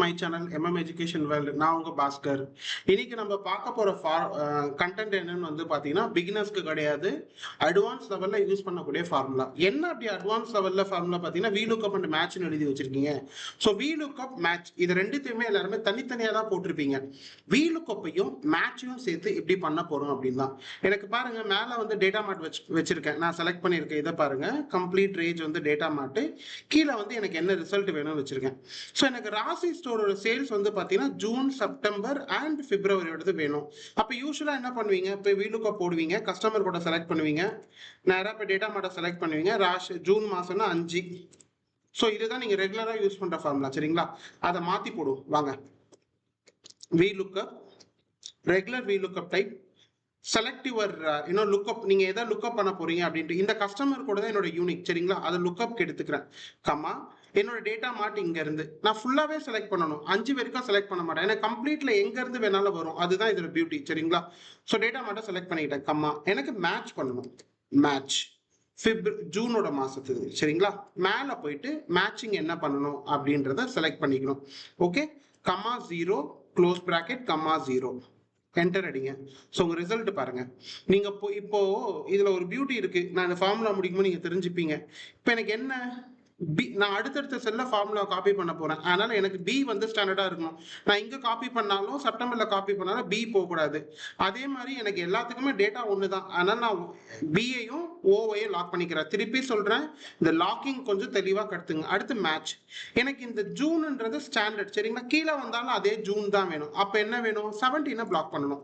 My channel MM education world. நான் உங்க பாஸ்கர். இன்னைக்கு நம்ம பார்க்க போற கண்டென்ட் என்னன்னு வந்து பாத்தீங்கன்னா பிகினர்ஸ்க்கு கிடையாது, அட்வான்ஸ் லெவல்ல யூஸ் பண்ணக்கூடிய ஃபார்முலா. என்ன அப்படி அட்வான்ஸ் லெவல்ல ஃபார்முலா பாத்தீங்கன்னா VLOOKUP அண்ட் மேட்ச்னு எழுதி வச்சிருக்கீங்க. ஸோ VLOOKUP மேட்ச் இது ரெண்டுத்தையுமே எல்லாருமே தனித்தனியா தான் போட்டிருப்பீங்க. VLOOKUPையும் மேட்சையும் சேர்த்து எப்படி பண்ண போறோம் அப்படின்னா, எனக்கு பாருங்க மேல வந்து டேட்டா மார்ட் வச்சிருக்கேன். நான் செலக்ட் பண்ணியிருக்கேன். இதை பாருங்க, கம்ப்ளீட் ரேஞ்ச் வந்து டேட்டா மார்ட். கீழே வந்து எனக்கு என்ன ரிசல்ட் வேணும்னு வச்சிருக்கேன். ஸோ எனக்கு ராசி ஸ்டோரோட சேல்ஸ் வந்து பார்த்தீங்கன்னா ஜூன், செப்டம்பர் அண்ட் பிப்ரவரியோடது வேணும். அப்போ யூஸ்வலாக என்ன பண்ணுவீங்க, இப்போ VLOOKUP போடுவீங்க, கஸ்டமர் கூட செலக்ட் பண்ணுவீங்க, நேராக இப்போ டேட்டா மார்ட்டை செலக்ட் பண்ணுவீங்க. ராசி ஜூன் மாதம்னா 5. ஸோ இதுதான் நீங்கள் ரெகுலராக யூஸ் பண்ணுற ஃபார்முலா, சரிங்களா? அதை மாற்றி போடுவோம் வாங்க. VLOOKUP regular VLOOKUP type select your lookup. நீங்க எதை லுக்அப் பண்ண போறீங்க அப்படின்ட்டு இந்த கஸ்டமர் கூட தான் என்னோட யூனிக், சரிங்களா? அதை லுக்அப் எடுத்துக்கிறேன். கம்மா என்னோட டேட்டா மார்ட் இங்க இருந்து நான் ஃபுல்லாவே செலக்ட் பண்ணணும். 5 வரைக்கும் செலக்ட் பண்ண மாட்டேன், எனக்கு கம்ப்ளீட்ல எங்க இருந்து வேணாலும் வரும். அதுதான் இதோட பியூட்டி, சரிங்களா? ஸோ டேட்டா மார்ட்டை செலக்ட் பண்ணிக்கிட்டேன். கம்மா எனக்கு மேட்ச் பண்ணணும். மேட்ச் ஜூனோட மாசத்துக்கு, சரிங்களா? மேல போயிட்டு மேட்சிங் என்ன பண்ணணும் அப்படின்றத செலக்ட் பண்ணிக்கணும். ஓகே, கம்மா 0 க்ளோஸ் பிராக்கெட் கம்மா 0 என்டர் அடிங்க. ஸோ உங்க ரிசல்ட் பாருங்க. நீங்க இப்போ இதுல ஒரு பியூட்டி இருக்கு, நான் இந்த ஃபார்முலா முடிக்கும்போது நீங்க தெரிஞ்சுப்பீங்க. இப்போ எனக்கு என்ன பி, நான் அடுத்தடுத்த செல்ல ஃபார்முலா காப்பி பண்ண போறேன். அதனால எனக்கு பி வந்து ஸ்டாண்டர்டா இருக்கணும். நான் இங்க காப்பி பண்ணாலும் செப்டம்பர்ல காப்பி பண்ணாலும் பி போகக்கூடாது. அதே மாதிரி எனக்கு எல்லாத்துக்குமே டேட்டா ஒன்று தான். அதனால நான் பியையும் ஓவையும் லாக் பண்ணிக்கிறேன். திருப்பி சொல்றேன், இந்த லாக்கிங் கொஞ்சம் தெளிவாக கட்டுங்க. அடுத்து மேட்ச். எனக்கு இந்த ஜூன்ன்றது ஸ்டாண்டர்ட், சரிங்களா? கீழே வந்தாலும் அதே ஜூன் தான் வேணும். அப்போ என்ன வேணும், 17 பிளாக் பண்ணணும்.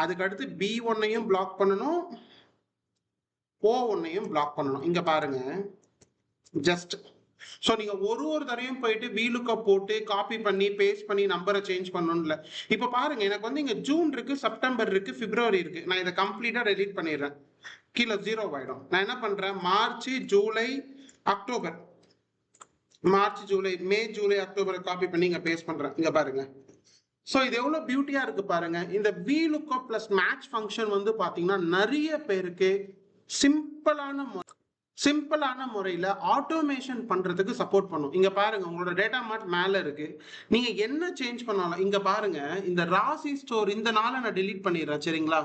அதுக்கு அடுத்து B1ஐயும் பிளாக் பண்ணணும், O1ஐயும் பிளாக் பண்ணணும். இங்க பாருங்க, ஜஸ்ட் ஸோ நீங்க ஒரு தடையும் போயிட்டு VLOOKUP போட்டு காப்பி பண்ணி பேஸ்ட் பண்ணி நம்பரை சேஞ்ச் பண்ணணும்ல. இப்போ பாருங்க, எனக்கு வந்து இங்க ஜூன் இருக்கு, செப்டம்பர் இருக்கு, பிப்ரவரி இருக்கு. நான் இதை கம்ப்ளீட்டா டெலீட் பண்ணிடுறேன். கீழே 0 ஆயிடும். நான் என்ன பண்றேன், March, July, October, March, July, May, July, அக்டோபரை காப்பி பண்ணி இங்க பேஸ்ட் பண்றேன். இங்க பாருங்க. ஸோ இது எவ்வளவு பியூட்டியா இருக்கு பாருங்க. இந்த VLOOKUP பிளஸ் மேட்ச் ஃபங்க்ஷன் வந்து பாத்தீங்கன்னா நிறைய பேருக்கு சிம்பிளான முறையில் ஆட்டோமேஷன் பண்ணுறதுக்கு சப்போர்ட் பண்ணும். இங்கே பாருங்க, உங்களோட டேட்டா மார்ட் மேலே இருக்கு. நீங்கள் என்ன சேஞ்ச் பண்ணாலும் இங்கே பாருங்க, இந்த ராசி ஸ்டோர் இந்த நாளை நான் டிலீட் பண்ணிடுறேன், சரிங்களா?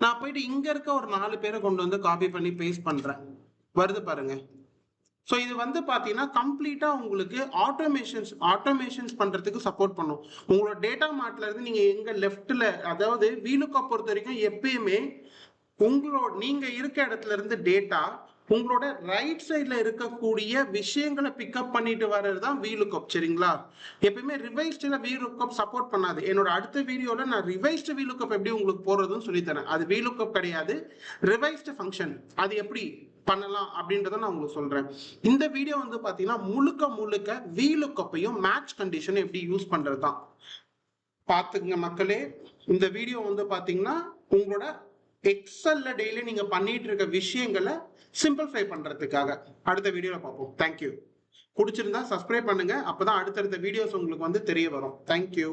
நான் போயிட்டு இங்கே இருக்க ஒரு 4 பேரை கொண்டு வந்து காப்பி பண்ணி பேஸ்ட் பண்ணுறேன். வருது பாருங்க. ஸோ இது வந்து பார்த்தீங்கன்னா கம்ப்ளீட்டாக உங்களுக்கு ஆட்டோமேஷன்ஸ் பண்ணுறதுக்கு சப்போர்ட் பண்ணும். உங்களோட டேட்டா மார்ட்ல இருந்து நீங்கள் எங்கே லெஃப்டில், அதாவது VLOOKUP பொறுத்த வரைக்கும் எப்பயுமே நீங்க இருக்க இடத்துல இருந்து டேட்டா உங்களோட ரைட் சைட்ல இருக்கக்கூடிய விஷயங்களை பிக்கப் பண்ணிட்டு வர்றது தான் VLOOKUP, சரிங்களா? எப்பயுமே ரிவைஸ்ட்ல VLOOKUP சப்போர்ட் பண்ணாது. என்னோட அடுத்த வீடியோல நான் ரிவைஸ்ட் VLOOKUP எப்படி உங்களுக்கு போறதுன்னு சொல்லித்தரேன். அது VLOOKUP கிடையாது, ரிவைஸ்ட் ஃபங்க்ஷன். அது எப்படி பண்ணலாம் அப்படின்றத நான் உங்களுக்கு சொல்றேன். இந்த வீடியோ வந்து பாத்தீங்கன்னா முழுக்க VLOOKUPையும் மேட்ச் கண்டிஷன் எப்படி யூஸ் பண்றது தான் பாத்துங்க மக்களே. இந்த வீடியோ வந்து பாத்தீங்கன்னா உங்களோட எக்ஸல்ல டெய்லி நீங்க பண்ணிட்டு இருக்க விஷயங்களை சிம்பிளிஃபை பண்றதுக்காக. அடுத்த வீடியோல பார்ப்போம். தேங்க்யூ. பிடிச்சிருந்தா சப்ஸ்கிரைப் பண்ணுங்க, அப்பதான் அடுத்தடுத்த வீடியோஸ் உங்களுக்கு வந்து தெரிய வரும். தேங்க்யூ.